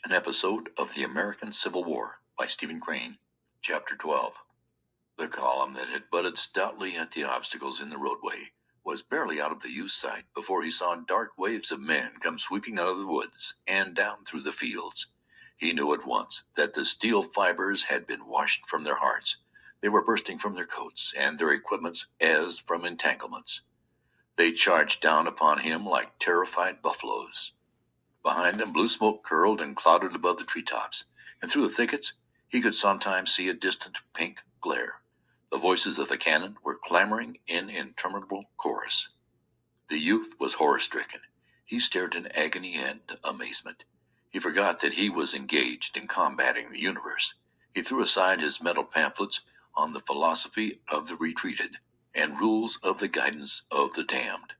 An episode of The American Civil War by Stephen Crane, Chapter 12. The column that had butted stoutly at the obstacles in the roadway was barely out of the youth's sight before he saw dark waves of men come sweeping out of the woods and down through the fields. He knew at once that the steel fibers had been washed from their hearts. They were bursting from their coats and their equipments as from entanglements. They charged down upon him like terrified buffaloes. Behind them, blue smoke curled and clouded above the treetops, and through the thickets he could sometimes see a distant pink glare. The voices of the cannon were clamoring in interminable chorus. The youth was horror-stricken. He stared in agony and amazement. He forgot that he was engaged in combating the universe. He threw aside his mental pamphlets on the philosophy of the retreated and rules of the guidance of the damned.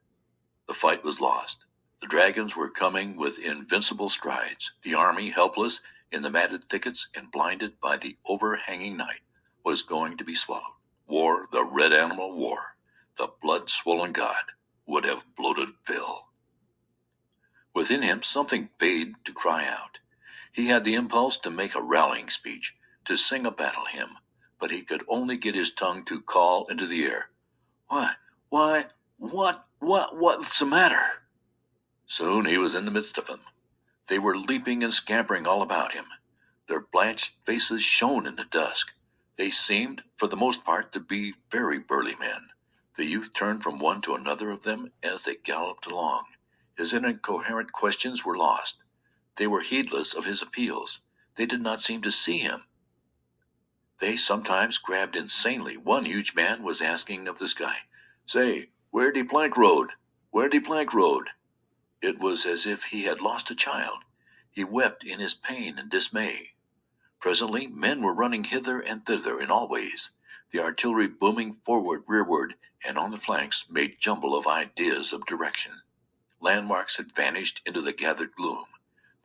The fight was lost. The dragons were coming with invincible strides. The army, helpless in the matted thickets and blinded by the overhanging night, was going to be swallowed. War, the red animal war, the blood-swollen god, would have bloated Phil. Within him, something bade to cry out. He had the impulse to make a rallying speech, to sing a battle hymn, but he could only get his tongue to call into the air, what's the matter? Soon he was in the midst of them. They were leaping and scampering all about him. Their blanched faces shone in the dusk. They seemed, for the most part, to be very burly men. The youth turned from one to another of them as they galloped along. His incoherent questions were lost. They were heedless of his appeals. They did not seem to see him. They sometimes grabbed insanely. One huge man was asking of the sky, "Say, where de plank road? Where de plank road?" It was as if he had lost a child. He wept in his pain and dismay. Presently, men were running hither and thither in all ways. The artillery booming forward, rearward, and on the flanks made jumble of ideas of direction. Landmarks had vanished into the gathered gloom.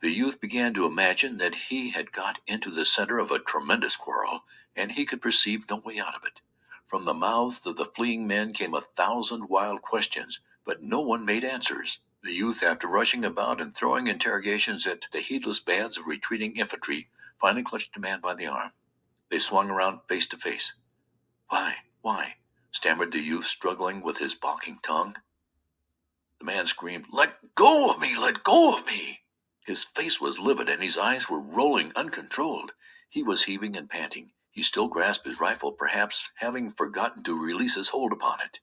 The youth began to imagine that he had got into the center of a tremendous quarrel, and he could perceive no way out of it. From the mouths of the fleeing men came 1,000 wild questions, but no one made answers. The youth, after rushing about and throwing interrogations at the heedless bands of retreating infantry, finally clutched a man by the arm. They swung around face to face. Why, stammered the youth, struggling with his balking tongue. The man screamed, "Let go of me! Let go of me!" His face was livid, and his eyes were rolling uncontrolled. He was heaving and panting. He still grasped his rifle, perhaps having forgotten to release his hold upon it.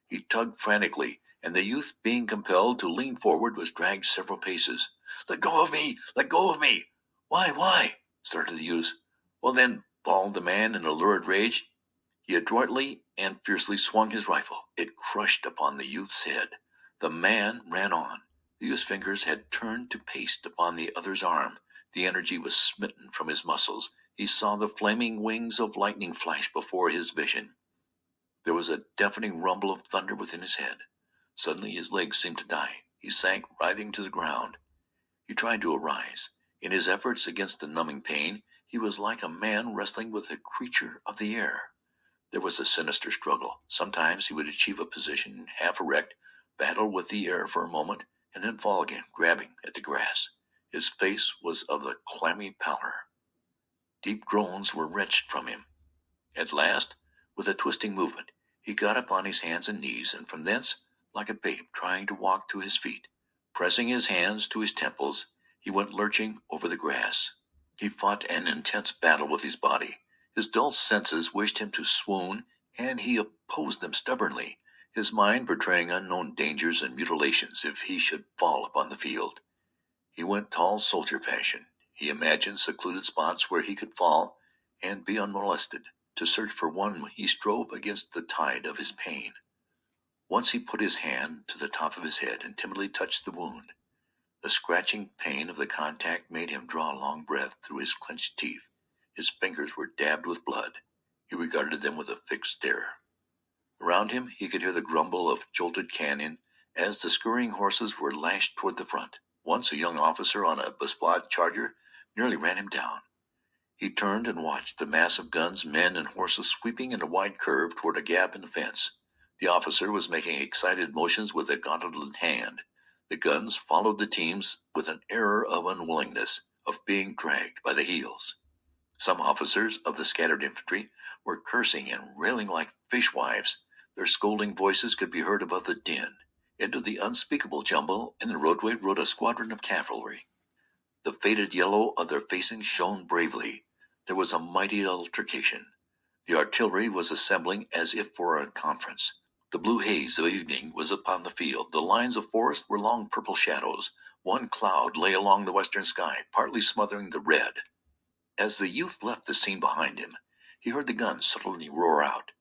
He tugged frantically, and the youth, being compelled to lean forward, was dragged several paces. "Let go of me! Let go of me!" Why? Started the youth. "Well then," bawled the man in a lurid rage. He adroitly and fiercely swung his rifle. It crushed upon the youth's head. The man ran on. The youth's fingers had turned to paste upon the other's arm. The energy was smitten from his muscles. He saw the flaming wings of lightning flash before his vision. There was a deafening rumble of thunder within his head. Suddenly his legs seemed to die. He sank, writhing to the ground. He tried to arise. In his efforts against the numbing pain, he was like a man wrestling with a creature of the air. There was a sinister struggle. Sometimes he would achieve a position, half erect, battle with the air for a moment, and then fall again, grabbing at the grass. His face was of the clammy pallor. Deep groans were wrenched from him. At last, with a twisting movement, he got upon his hands and knees, and from thence, like a babe trying to walk to his feet, pressing his hands to his temples, he went lurching over the grass. He fought an intense battle with his body. His dull senses wished him to swoon, and he opposed them stubbornly, his mind portraying unknown dangers and mutilations if he should fall upon the field. He went tall soldier fashion. He imagined secluded spots where he could fall and be unmolested. To search for one, he strove against the tide of his pain. Once he put his hand to the top of his head and timidly touched the wound. The scratching pain of the contact made him draw a long breath through his clenched teeth. His fingers were dabbed with blood. He regarded them with a fixed stare. Around him he could hear the grumble of jolted cannon as the scurrying horses were lashed toward the front. Once a young officer on a besplod charger nearly ran him down. He turned and watched the mass of guns, men, and horses sweeping in a wide curve toward a gap in the fence. The officer was making excited motions with a gauntleted hand. The guns followed the teams with an air of unwillingness. of being dragged by the heels. Some officers of the scattered infantry were cursing and railing like fishwives. Their scolding voices could be heard above the din. Into the unspeakable jumble in the roadway rode a squadron of cavalry. The faded yellow of their facings shone bravely. There was a mighty altercation. The artillery was assembling as if for a conference. The blue haze of evening was upon the field. The lines of forest were long purple shadows. One cloud lay along the western sky, partly smothering the red. As the youth left the scene behind him, he heard the guns suddenly roar out.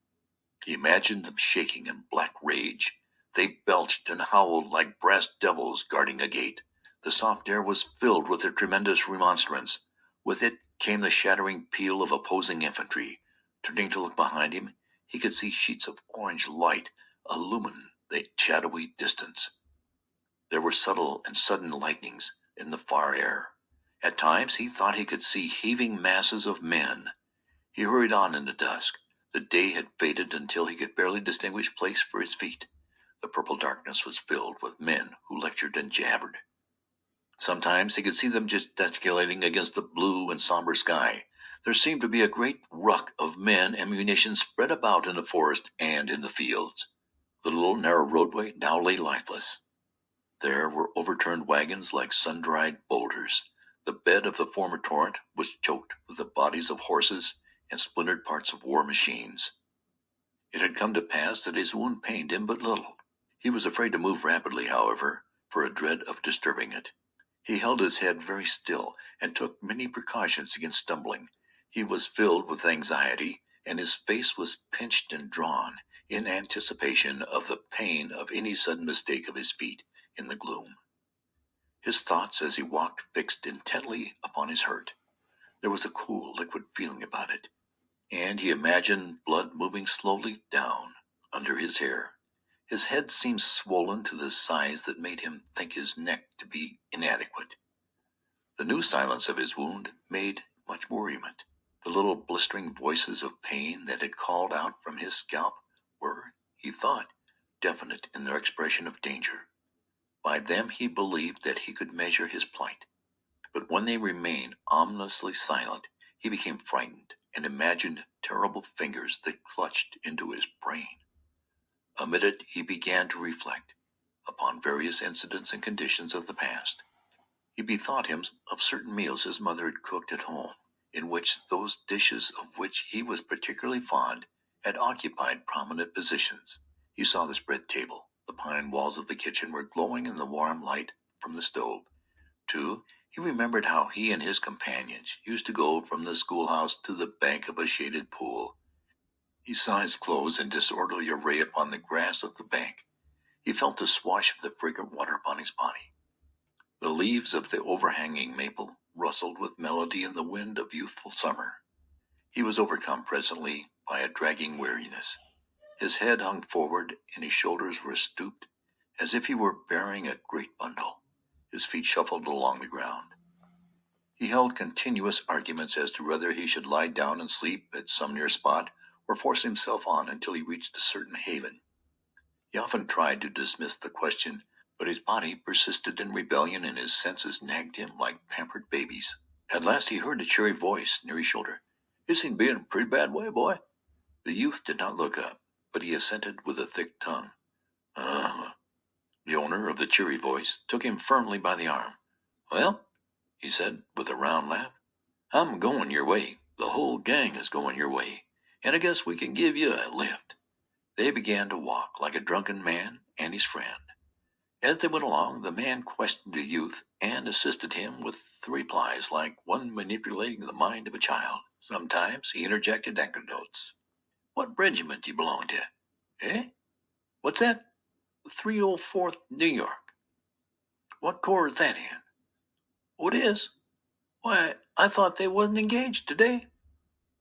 He imagined them shaking in black rage. They belched and howled like brass devils guarding a gate. The soft air was filled with their tremendous remonstrance. With it came the shattering peal of opposing infantry. Turning to look behind him, he could see sheets of orange light illumine the shadowy distance. There were subtle and sudden lightnings in the far air. At times he thought he could see heaving masses of men. He hurried on in the dusk. The day had faded until he could barely distinguish place for his feet. The purple darkness was filled with men who lectured and jabbered. Sometimes he could see them gesticulating against the blue and somber sky. There seemed to be a great ruck of men and munitions spread about in the forest and in the fields. The little narrow roadway now lay lifeless. There were overturned wagons like sun-dried boulders. The bed of the former torrent was choked with the bodies of horses and splintered parts of war machines. It had come to pass that his wound pained him but little. He was afraid to move rapidly, however, for a dread of disturbing it. He held his head very still and took many precautions against stumbling. He was filled with anxiety, and his face was pinched and drawn in anticipation of the pain of any sudden mistake of his feet in the gloom. His thoughts as he walked fixed intently upon his hurt. There was a cool, liquid feeling about it, and he imagined blood moving slowly down under his hair. His head seemed swollen to the size that made him think his neck to be inadequate. The new silence of his wound made much worriment. The little blistering voices of pain that had called out from his scalp were, he thought, definite in their expression of danger. By them he believed that he could measure his plight. But when they remained ominously silent, he became frightened and imagined terrible fingers that clutched into his brain. Amid it, he began to reflect upon various incidents and conditions of the past. He bethought him of certain meals his mother had cooked at home, in which those dishes of which he was particularly fond had occupied prominent positions. He saw the spread table. The pine walls of the kitchen were glowing in the warm light from the stove. Too, he remembered how he and his companions used to go from the schoolhouse to the bank of a shaded pool. He saw his clothes in disorderly array upon the grass of the bank. He felt the swash of the fragrant water upon his body. The leaves of the overhanging maple rustled with melody in the wind of youthful summer. He was overcome presently by a dragging weariness. His head hung forward and his shoulders were stooped, as if he were bearing a great bundle. His feet shuffled along the ground. He held continuous arguments as to whether he should lie down and sleep at some near spot or force himself on until he reached a certain haven. He often tried to dismiss the question, but his body persisted in rebellion and his senses nagged him like pampered babies. At last he heard a cheery voice near his shoulder. "You seem to be in a pretty bad way, boy." The youth did not look up, but he assented with a thick tongue. "Uh." The owner of the cheery voice took him firmly by the arm. "Well," he said with a round laugh, "I'm going your way. The whole gang is going your way, and I guess we can give you a lift." They began to walk like a drunken man and his friend. As they went along, the man questioned the youth and assisted him with the replies like one manipulating the mind of a child. Sometimes he interjected anecdotes. "What regiment do you belong to?" "Eh? What's that?" "304th New York." "What corps is that in?" "Oh, it is? Why, I thought they wasn't engaged today."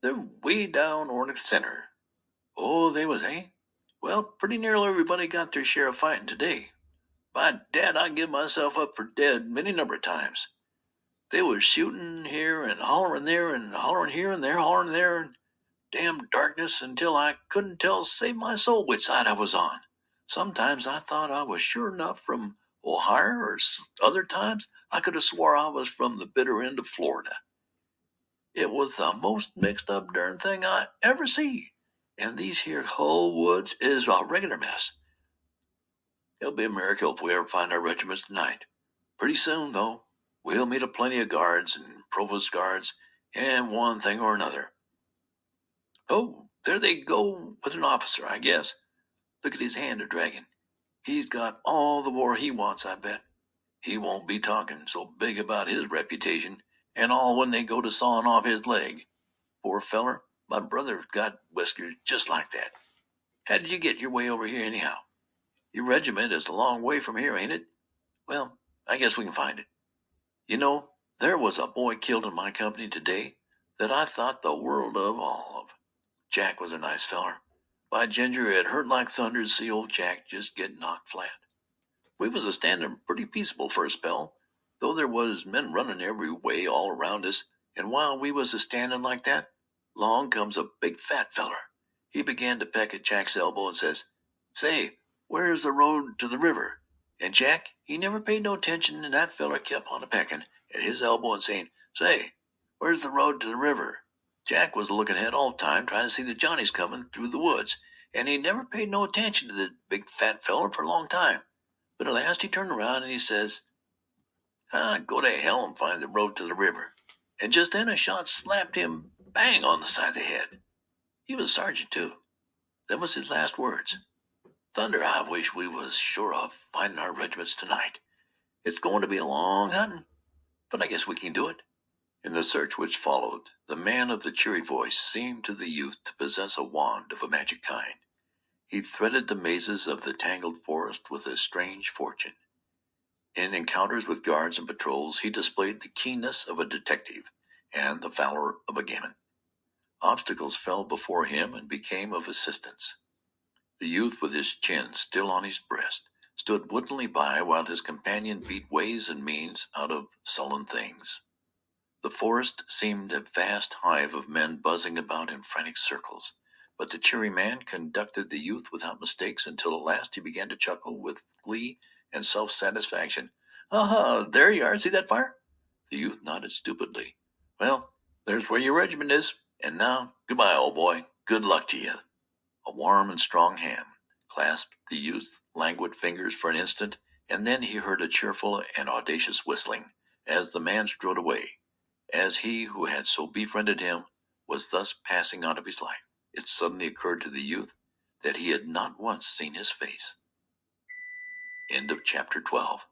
"They're way down Ornick Center." "Oh, they was, eh? Well, pretty nearly everybody got their share of fighting today. By dad, I give myself up for dead many number of times. They was shooting here and hollering there and hollering here and there, hollering there, and damn darkness until I couldn't tell save my soul which side I was on. Sometimes I thought I was sure enough from Ohio, or other times, I could have swore I was from the bitter end of Florida. It was the most mixed up darn thing I ever see. And these here whole woods is a regular mess. It'll be a miracle if we ever find our regiments tonight. Pretty soon, though, we'll meet a plenty of guards and provost guards and one thing or another. Oh, there they go with an officer, I guess. Look at his hand a-dragging. He's got all the war he wants, I bet. He won't be talking so big about his reputation and all when they go to sawing off his leg. Poor feller, my brother's got whiskers just like that. How did you get your way over here anyhow? Your regiment is a long way from here, ain't it? Well, I guess we can find it. You know, there was a boy killed in my company today that I thought the world of all of. Jack was a nice feller. By ginger, it hurt like thunder to see old Jack just get knocked flat. We was a standing pretty peaceable for a spell, though there was men running every way all around us, and while we was a standing like that, long comes a big fat feller. He began to peck at Jack's elbow and says, "Say, where's the road to the river?" And Jack, he never paid no attention, and that feller kept on a pecking at his elbow and saying, "Say, where's the road to the river?" Jack was looking ahead all the time, trying to see the Johnnies coming through the woods, and he never paid no attention to the big fat feller for a long time. But at last he turned around and he says, "Go to hell and find the road to the river." And just then a shot slapped him bang on the side of the head. He was a sergeant, too. Them was his last words. Thunder, I wish we was sure of finding our regiments tonight. It's going to be a long hunting, but I guess we can do it. In the search which followed, the man of the cheery voice seemed to the youth to possess a wand of a magic kind. He threaded the mazes of the tangled forest with a strange fortune. In encounters with guards and patrols, he displayed the keenness of a detective and the valor of a gamin. Obstacles fell before him and became of assistance. The youth, with his chin still on his breast, stood woodenly by while his companion beat ways and means out of sullen things. The forest seemed a vast hive of men buzzing about in frantic circles, but the cheery man conducted the youth without mistakes until at last he began to chuckle with glee and self-satisfaction. "Aha, there you are, see that fire?" The youth nodded stupidly. "Well, there's where your regiment is, and now, goodbye, old boy. Good luck to you." A warm and strong hand clasped the youth's languid fingers for an instant, and then he heard a cheerful and audacious whistling as the man strode away. As he who had so befriended him was thus passing out of his life, it suddenly occurred to the youth that he had not once seen his face. End of chapter 12.